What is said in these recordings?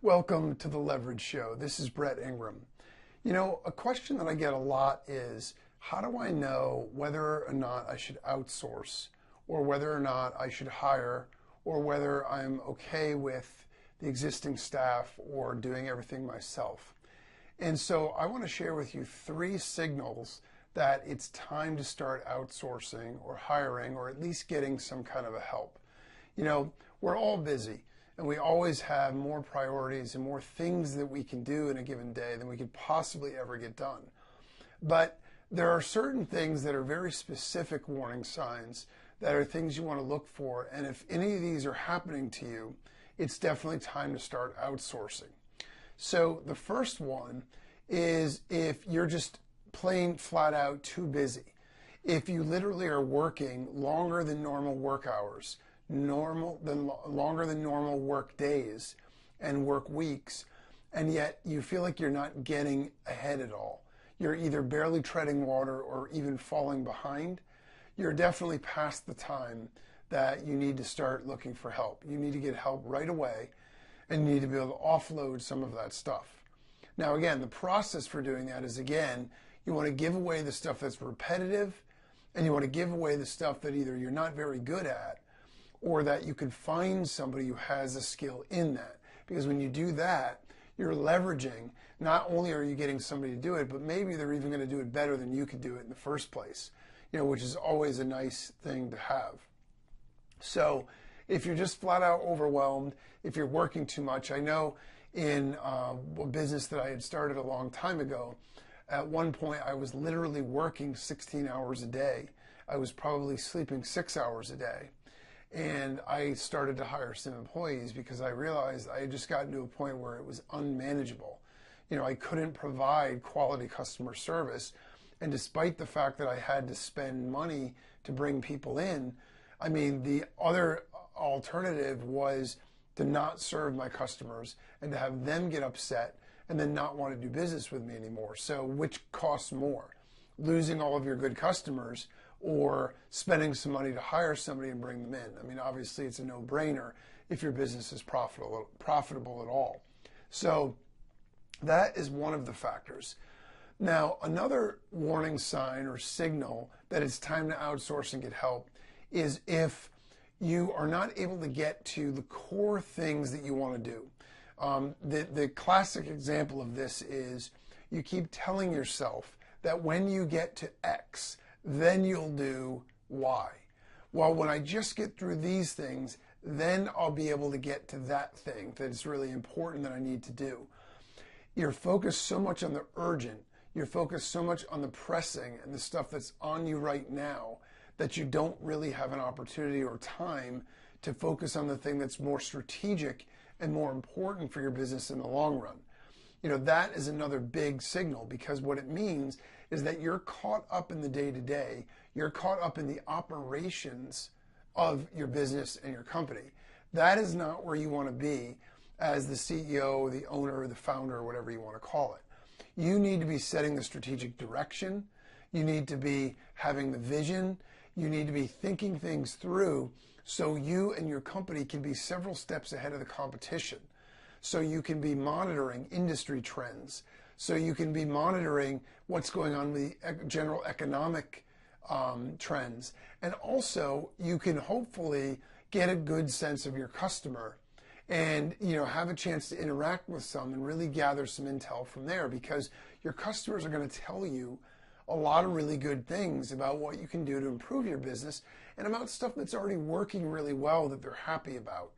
Welcome to the Levrige Show. This is Brett Ingram. You know, a question that I get a lot is, how do I know whether or not I should outsource, or whether or not I should hire, or whether I'm okay with the existing staff or doing everything myself? And so I want to share with you 3 signals that it's time to start outsourcing or hiring, or at least getting some kind of a help. You know, we're all busy. And we always have more priorities and more things that we can do in a given day than we could possibly ever get done. But there are certain things that are very specific warning signs that are things you want to look for. And if any of these are happening to you, it's definitely time to start outsourcing. So the first one is if you're just plain flat out too busy. If you literally are working longer than normal work hours, longer than normal work days and work weeks, and yet you feel like you're not getting ahead at all. You're either barely treading water or even falling behind. You're definitely past the time that you need to start looking for help. You need to get help right away, and you need to be able to offload some of that stuff. Now again, the process for doing that is, again, you want to give away the stuff that's repetitive, and you want to give away the stuff that either you're not very good at, or that you can find somebody who has a skill in that. Because when you do that, you're leveraging, not only are you getting somebody to do it, but maybe they're even going to do it better than you could do it in the first place, you know, which is always a nice thing to have. So if you're just flat out overwhelmed, if you're working too much, I know in a business that I had started a long time ago, at one point I was literally working 16 hours a day. I was probably sleeping 6 hours a day. And I started to hire some employees because I realized I had just gotten to a point where it was unmanageable. You know, I couldn't provide quality customer service. And despite the fact that I had to spend money to bring people in, I mean, the other alternative was to not serve my customers and to have them get upset and then not want to do business with me anymore. So which costs more? Losing all of your good customers, or spending some money to hire somebody and bring them in? I mean, obviously it's a no-brainer if your business is profitable at all. So that is one of the factors. Now, another warning sign or signal that it's time to outsource and get help is if you are not able to get to the core things that you want to do. The classic example of this is you keep telling yourself that when you get to X, then you'll do Y. Well, when I just get through these things, then I'll be able to get to that thing that's really important that I need to do. You're focused so much on the urgent, you're focused so much on the pressing and the stuff that's on you right now that you don't really have an opportunity or time to focus on the thing that's more strategic and more important for your business in the long run. You know, that is another big signal, because what it means is that you're caught up in the day-to-day, you're caught up in the operations of your business and your company. That is not where you want to be as the CEO, the owner, the founder, or whatever you want to call it. You need to be setting the strategic direction, you need to be having the vision, you need to be thinking things through so you and your company can be several steps ahead of the competition. So you can be monitoring industry trends, so you can be monitoring what's going on with the general economic trends. And also you can hopefully get a good sense of your customer and, you know, have a chance to interact with some and really gather some intel from there, because your customers are going to tell you a lot of really good things about what you can do to improve your business and about stuff that's already working really well that they're happy about.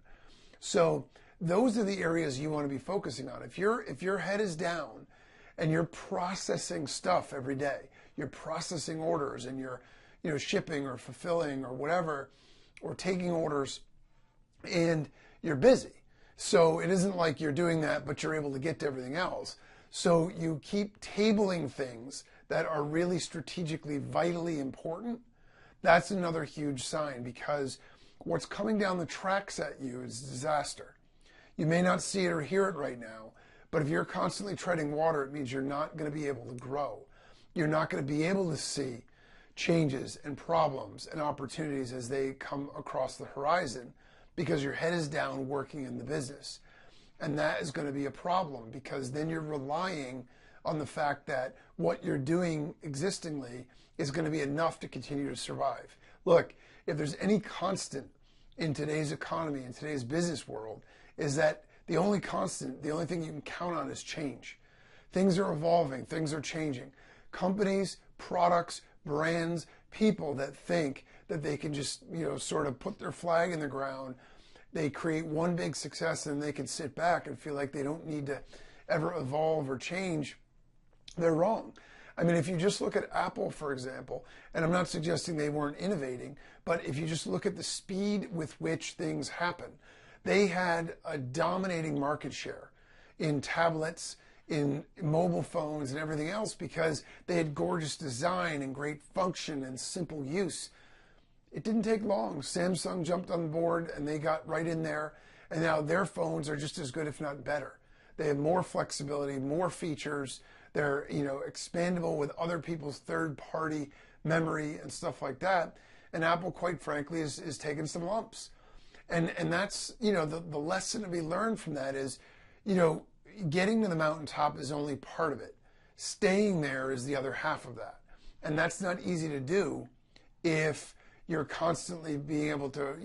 So those are the areas you want to be focusing on. If your head is down and you're processing stuff every day, you're processing orders and you're, you know, shipping or fulfilling or whatever, or taking orders, and you're busy. So it isn't like you're doing that, but you're able to get to everything else. So you keep tabling things that are really strategically, vitally important. That's another huge sign, because what's coming down the tracks at you is disaster. You may not see it or hear it right now, but if you're constantly treading water, it means you're not going to be able to grow. You're not going to be able to see changes and problems and opportunities as they come across the horizon, because your head is down working in the business. And that is going to be a problem, because then you're relying on the fact that what you're doing existingly is going to be enough to continue to survive. Look, if there's any constant in today's economy, in today's business world, is that the only constant, the only thing you can count on is change. Things are evolving, things are changing. Companies, products, brands, people that think that they can just, sort of put their flag in the ground, they create one big success and they can sit back and feel like they don't need to ever evolve or change, they're wrong. I mean, if you just look at Apple, for example, and I'm not suggesting they weren't innovating, but if you just look at the speed with which things happen, they had a dominating market share in tablets, in mobile phones and everything else, because they had gorgeous design and great function and simple use. It didn't take long. Samsung jumped on board and they got right in there, and now their phones are just as good, if not better. They have more flexibility, more features. They're, expandable with other people's third-party memory and stuff like that. And Apple, quite frankly, is taking some lumps. And that's, the lesson to be learned from that is, getting to the mountaintop is only part of it. Staying there is the other half of that. And that's not easy to do if you're constantly being able to,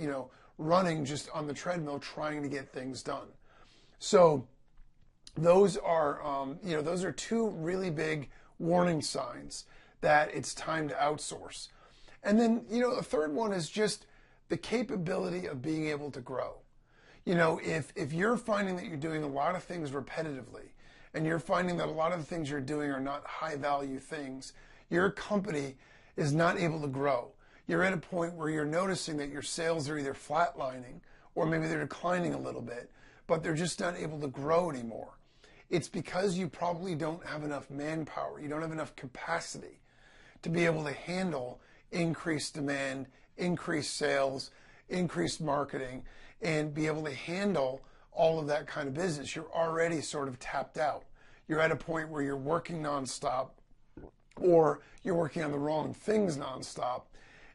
running just on the treadmill trying to get things done. So those are two really big warning signs that it's time to outsource. And then, the third one is just the capability of being able to grow. If you're finding that you're doing a lot of things repetitively, and you're finding that a lot of the things you're doing are not high value things, your company is not able to grow. You're at a point where you're noticing that your sales are either flatlining or maybe they're declining a little bit, but they're just not able to grow anymore. It's because you probably don't have enough manpower. You don't have enough capacity to be able to handle increased demand, increased sales, increased marketing, and be able to handle all of that kind of business. You're already sort of tapped out. You're at a point where you're working nonstop, or you're working on the wrong things nonstop.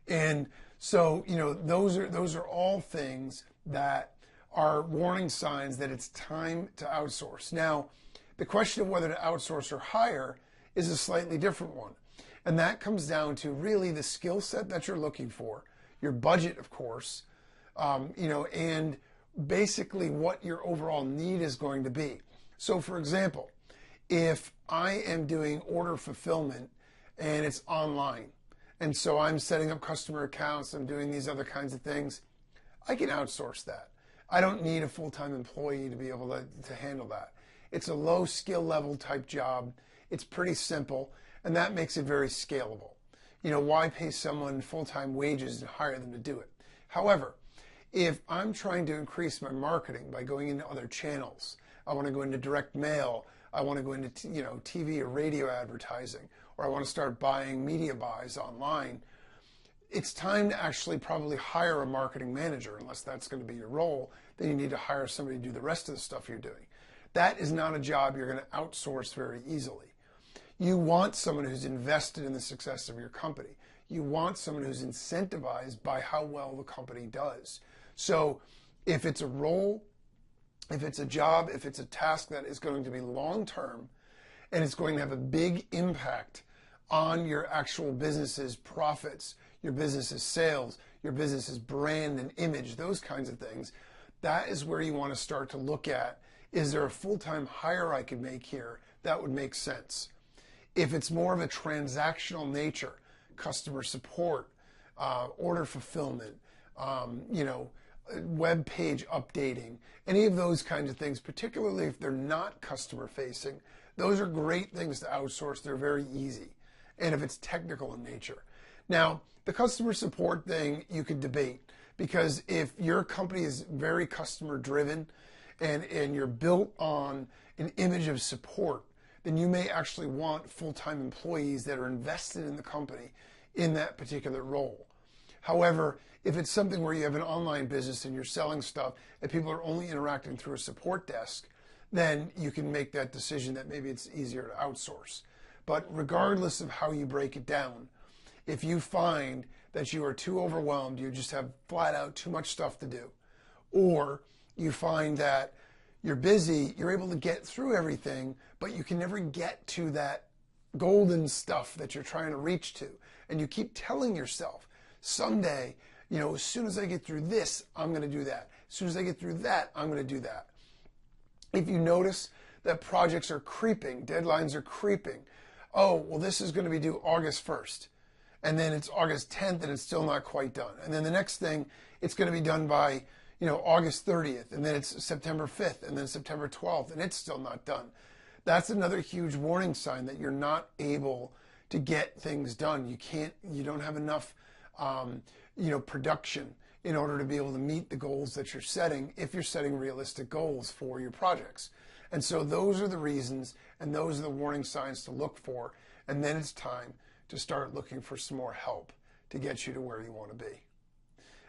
And so, those are all things that are warning signs that it's time to outsource. Now, the question of whether to outsource or hire is a slightly different one. And that comes down to really the skill set that you're looking for, your budget, of course, and basically what your overall need is going to be. So, for example, if I am doing order fulfillment and it's online, and so I'm setting up customer accounts, I'm doing these other kinds of things, I can outsource that. I don't need a full-time employee to be able to handle that. It's a low skill level type job. It's pretty simple, and that makes it very scalable. Why pay someone full-time wages and hire them to do it? However, if I'm trying to increase my marketing by going into other channels, I want to go into direct mail, I want to go into TV or radio advertising, or I want to start buying media buys online, it's time to actually probably hire a marketing manager. Unless that's going to be your role, then you need to hire somebody to do the rest of the stuff you're doing. That is not a job you're going to outsource very easily. You want someone who's invested in the success of your company. You want someone who's incentivized by how well the company does. So if it's a role, if it's a job, if it's a task that is going to be long-term and it's going to have a big impact on your actual business's profits, your business's sales, your business's brand and image, those kinds of things, that is where you want to start to look at, is there a full-time hire I could make here that would make sense? If it's more of a transactional nature, customer support, order fulfillment, web page updating, any of those kinds of things, particularly if they're not customer facing, those are great things to outsource. They're very easy. And if it's technical in nature. Now, the customer support thing you could debate, because if your company is very customer driven and you're built on an image of support, then you may actually want full-time employees that are invested in the company in that particular role. However, if it's something where you have an online business and you're selling stuff and people are only interacting through a support desk, then you can make that decision that maybe it's easier to outsource. But regardless of how you break it down, if you find that you are too overwhelmed, you just have flat out too much stuff to do, or you find that you're busy, you're able to get through everything, but you can never get to that golden stuff that you're trying to reach to. And you keep telling yourself, someday, as soon as I get through this, I'm going to do that. As soon as I get through that, I'm going to do that. If you notice that projects are creeping, deadlines are creeping, oh, well, this is going to be due August 1st. And then it's August 10th and it's still not quite done. And then the next thing, it's going to be done by, August 30th. And then it's September 5th and then September 12th and it's still not done. That's another huge warning sign that you're not able to get things done. You don't have enough, production in order to be able to meet the goals that you're setting if you're setting realistic goals for your projects. And so those are the reasons and those are the warning signs to look for. And then it's time to start looking for some more help to get you to where you want to be.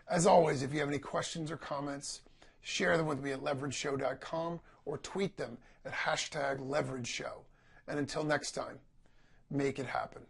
As always, if you have any questions or comments, share them with me at levrigeshow.com or tweet them at #levrigeshow. And until next time, make it happen.